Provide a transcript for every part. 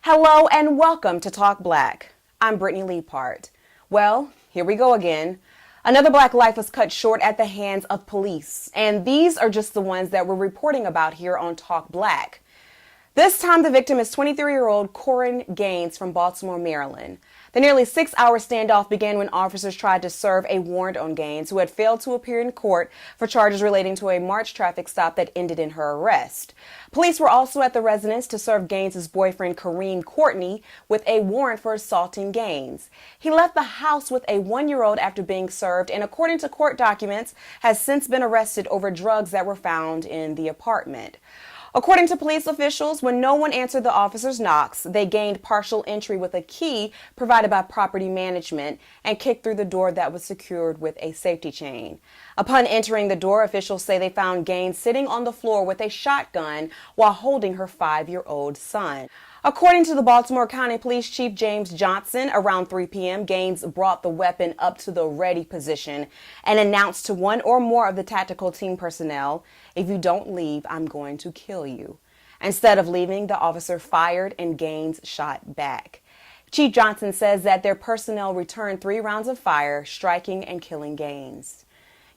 Hello and welcome to Talk Black. I'm Brittany Leaphart. Well, here we go again. Another black life was cut short at the hands of police, and these are just the ones that we're reporting about here on Talk Black. This time the victim is 23-year-old Corinne Gaines from Baltimore, Maryland. The nearly 6-hour standoff began when officers tried to serve a warrant on Gaines, who had failed to appear in court for charges relating to a March traffic stop that ended in her arrest. Police were also at the residence to serve Gaines' boyfriend Kareem Courtney with a warrant for assaulting Gaines. He left the house with a 1-year-old after being served and, according to court documents, has since been arrested over drugs that were found in the apartment. According to police officials, when no one answered the officers' knocks, they gained partial entry with a key provided by property management and kicked through the door that was secured with a safety chain. Upon entering the door, officials say they found Gaines sitting on the floor with a shotgun while holding her 5-year-old son. According to the Baltimore County Police Chief James Johnson, around 3 p.m., Gaines brought the weapon up to the ready position and announced to one or more of the tactical team personnel, "If you don't leave, I'm going to kill you." Instead of leaving, the officer fired and Gaines shot back. Chief Johnson says that their personnel returned 3 rounds of fire, striking and killing Gaines.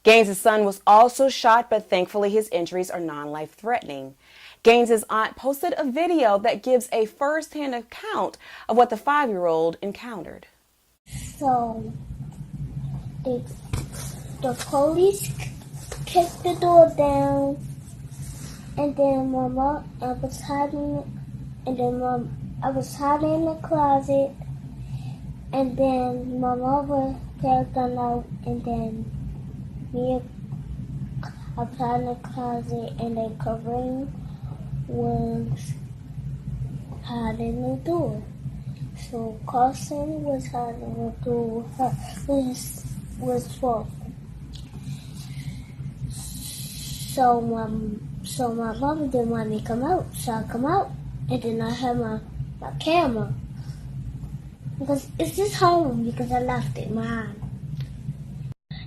Gaines' son was also shot, but thankfully his injuries are non-life-threatening. Gaines' aunt posted a video that gives a first-hand account of what the 5-year-old encountered. So the police kicked the door down, and then I was hiding, I was hiding in the closet, and then my mother got a gun out, and then I was hiding in the closet, and then Kareem was hiding in the door. So Carson was hiding in the door. Was 12. So my mother didn't want me to come out, so I come out, and then I had my camera, because it's just home because I left it behind.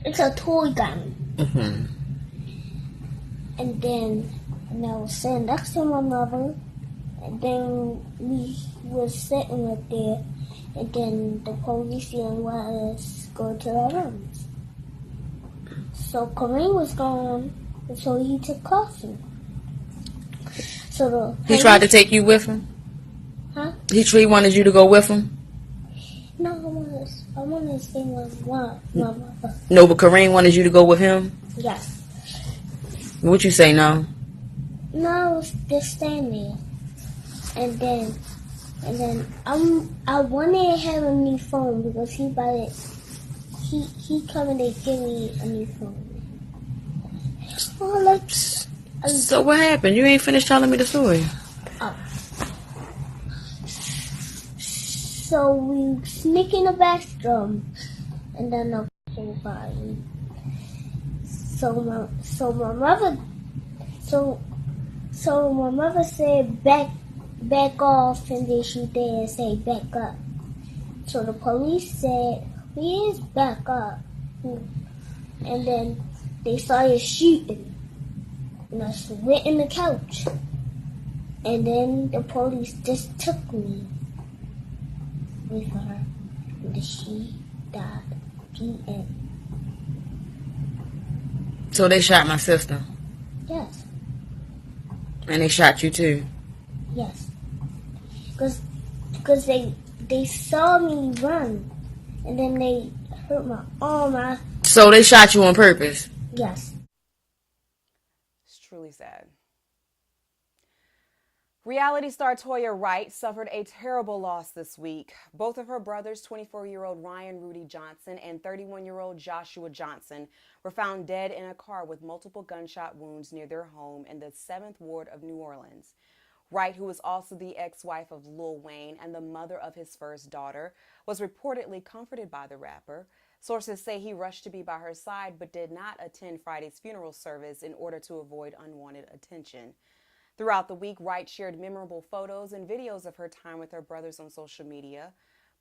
It's a toy gun. Mm-hmm. And I was sitting next to my mother, and then we was sitting right there, and then the police didn't want us to go to our rooms. So Kareem was gone, and so he took Carson. So He tried to take you with him? Huh? He wanted you to go with him? No, I wanted to stay with my mother. No, but Kareem wanted you to go with him? Yes. What you say, no? No, I was just standing there. And then I wanted to have a new phone because he coming to give me a new phone. So what happened? You ain't finished telling me the story. Oh. So we sneak in the bathroom, and then the body. So my mother said back off, and then she did say back up. So the police said, "We is back up," and then they started shooting, and I went in the couch, and then the police just took me with her, and she died. P.M. So they shot my sister? Yes. And they shot you too? Yes. Because they saw me run, and then they hurt my arm. So they shot you on purpose? Yes. It's truly sad. Reality star Toya Wright suffered a terrible loss this week. Both of her brothers, 24-year-old Ryan Rudy Johnson and 31-year-old Joshua Johnson, were found dead in a car with multiple gunshot wounds near their home in the 7th Ward of New Orleans. Wright, who was also the ex-wife of Lil Wayne and the mother of his first daughter, was reportedly comforted by the rapper. Sources say he rushed to be by her side but did not attend Friday's funeral service in order to avoid unwanted attention. Throughout the week, Wright shared memorable photos and videos of her time with her brothers on social media.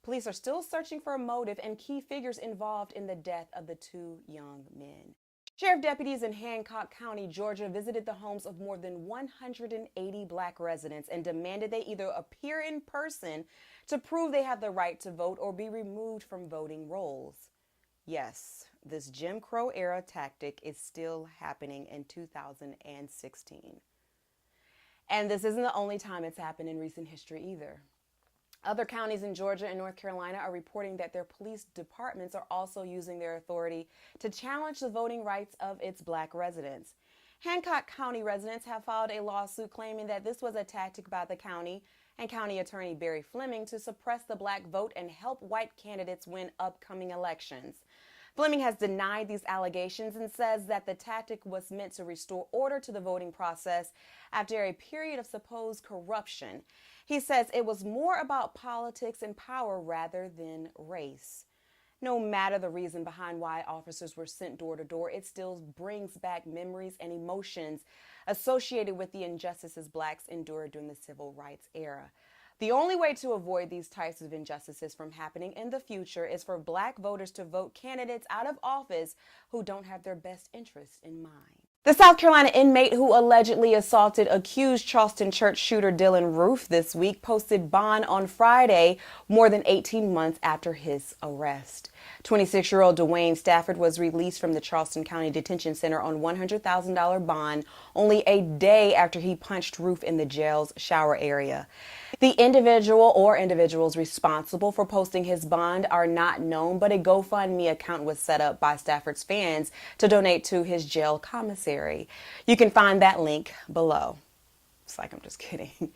Police are still searching for a motive and key figures involved in the death of the 2 young men. Sheriff deputies in Hancock County, Georgia, visited the homes of more than 180 black residents and demanded they either appear in person to prove they have the right to vote or be removed from voting rolls. Yes, this Jim Crow era tactic is still happening in 2016. And this isn't the only time it's happened in recent history either. Other counties in Georgia and North Carolina are reporting that their police departments are also using their authority to challenge the voting rights of its black residents. Hancock County residents have filed a lawsuit claiming that this was a tactic by the county and County Attorney Barry Fleming to suppress the black vote and help white candidates win upcoming elections. Fleming has denied these allegations and says that the tactic was meant to restore order to the voting process after a period of supposed corruption. He says it was more about politics and power rather than race. No matter the reason behind why officers were sent door to door, it still brings back memories and emotions associated with the injustices blacks endured during the civil rights era. The only way to avoid these types of injustices from happening in the future is for black voters to vote candidates out of office who don't have their best interests in mind. The South Carolina inmate who allegedly assaulted accused Charleston church shooter Dylan Roof this week posted bond on Friday, more than 18 months after his arrest. 26-year-old Dwayne Stafford was released from the Charleston County Detention Center on $100,000 bond only a day after he punched Roof in the jail's shower area. The individual or individuals responsible for posting his bond are not known, but a GoFundMe account was set up by Stafford's fans to donate to his jail commissary. You can find that link below. It's like I'm just kidding.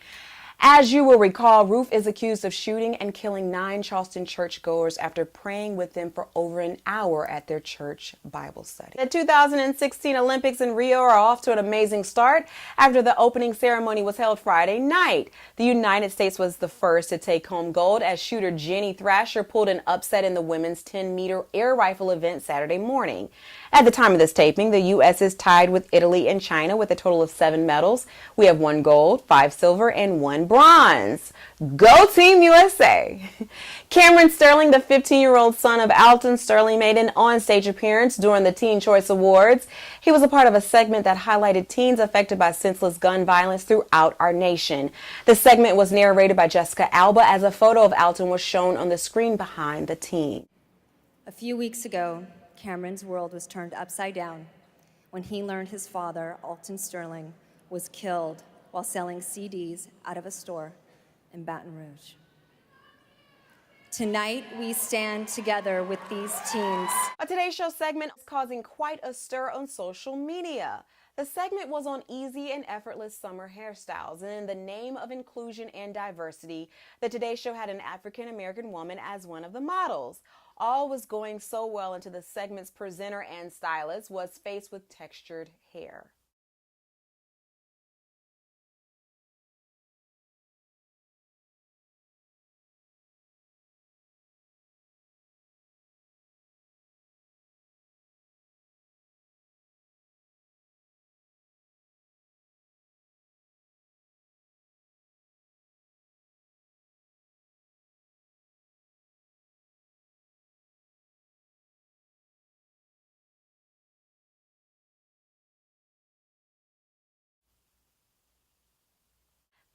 As you will recall, Roof is accused of shooting and killing 9 Charleston churchgoers after praying with them for over an hour at their church Bible study. The 2016 Olympics in Rio are off to an amazing start after the opening ceremony was held Friday night. The United States was the first to take home gold as shooter Jenny Thrasher pulled an upset in the women's 10-meter air rifle event Saturday morning. At the time of this taping, the U.S. is tied with Italy and China with a total of 7 medals. We have 1 gold, 5 silver, and 1 bronze. Go Team USA! Cameron Sterling, the 15-year-old son of Alton Sterling, made an on-stage appearance during the Teen Choice Awards. He was a part of a segment that highlighted teens affected by senseless gun violence throughout our nation. The segment was narrated by Jessica Alba as a photo of Alton was shown on the screen behind the teen. A few weeks ago, Cameron's world was turned upside down when he learned his father, Alton Sterling, was killed while selling CDs out of a store in Baton Rouge. Tonight, we stand together with these teens. A Today Show segment is causing quite a stir on social media. The segment was on easy and effortless summer hairstyles, and in the name of inclusion and diversity, the Today Show had an African-American woman as one of the models. All was going so well until the segment's presenter and stylist was faced with textured hair.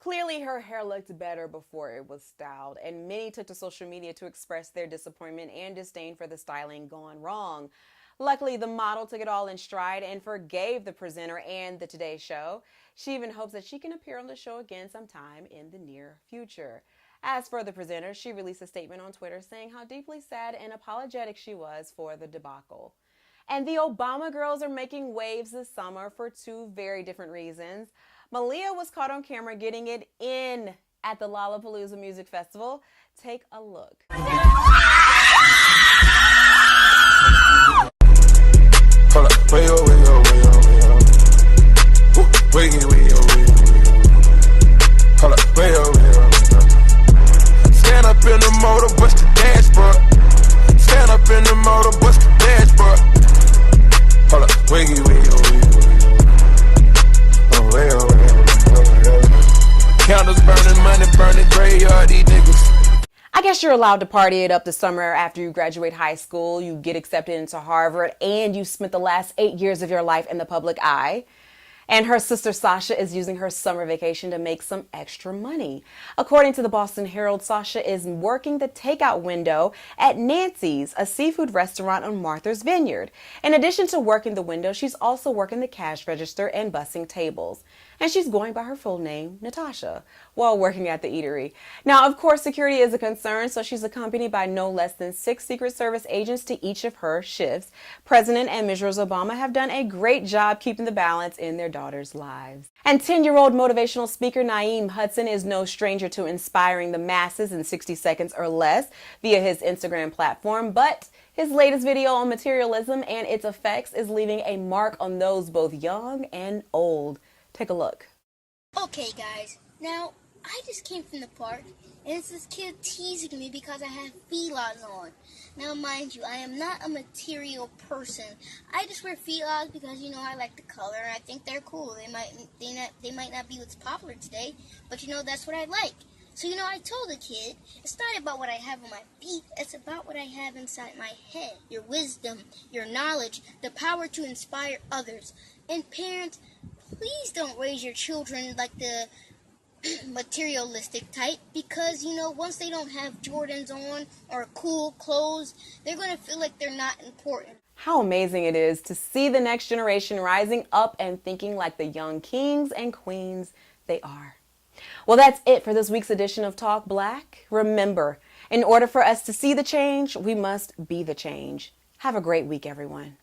Clearly, her hair looked better before it was styled, and many took to social media to express their disappointment and disdain for the styling gone wrong. Luckily, the model took it all in stride and forgave the presenter and the Today Show. She even hopes that she can appear on the show again sometime in the near future. As for the presenter, she released a statement on Twitter saying how deeply sad and apologetic she was for the debacle. And the Obama girls are making waves this summer for 2 very different reasons. Malia was caught on camera getting it in at the Lollapalooza Music Festival. Take a look. Hold up, way up, way up, way up, way up. Way up, way up, way up, way up. Hold up, way up, way up, way up. Stand up in the motor, bust the dashboard. Stand up in the motor, bust the dashboard. Hold up, way up, way up, way up, way up. Way up, way up, way up, way up. Candles burning, money burning, graveyard, these niggas. I guess you're you're allowed to party it up this summer after you graduate high school, you get accepted into Harvard, and you spent the last 8 years of your life in the public eye. And her sister Sasha is using her summer vacation to make some extra money. According to the Boston Herald, Sasha is working the takeout window at Nancy's, a seafood restaurant on Martha's Vineyard. In addition to working the window, she's also working the cash register and bussing tables. And she's going by her full name, Natasha, while working at the eatery. Now, of course, security is a concern, so she's accompanied by no less than 6 Secret Service agents to each of her shifts. President and Mrs. Obama have done a great job keeping the balance in their daughters' lives. And 10-year-old motivational speaker Naeem Hudson is no stranger to inspiring the masses in 60 seconds or less via his Instagram platform, but his latest video on materialism and its effects is leaving a mark on those both young and old. Take a look. Okay, guys. Now, I just came from the park, and it's this kid teasing me because I have felines on. Now, mind you, I am not a material person. I just wear felines because, you know, I like the color, and I think they're cool. They might not be what's popular today, but, you know, that's what I like. So, you know, I told the kid, it's not about what I have on my feet, it's about what I have inside my head. Your wisdom, your knowledge, the power to inspire others. And parents, please don't raise your children like the materialistic type, because, you know, once they don't have Jordans on or cool clothes, they're going to feel like they're not important. How amazing it is to see the next generation rising up and thinking like the young kings and queens they are. Well, that's it for this week's edition of Talk Black. Remember, in order for us to see the change, we must be the change. Have a great week, everyone.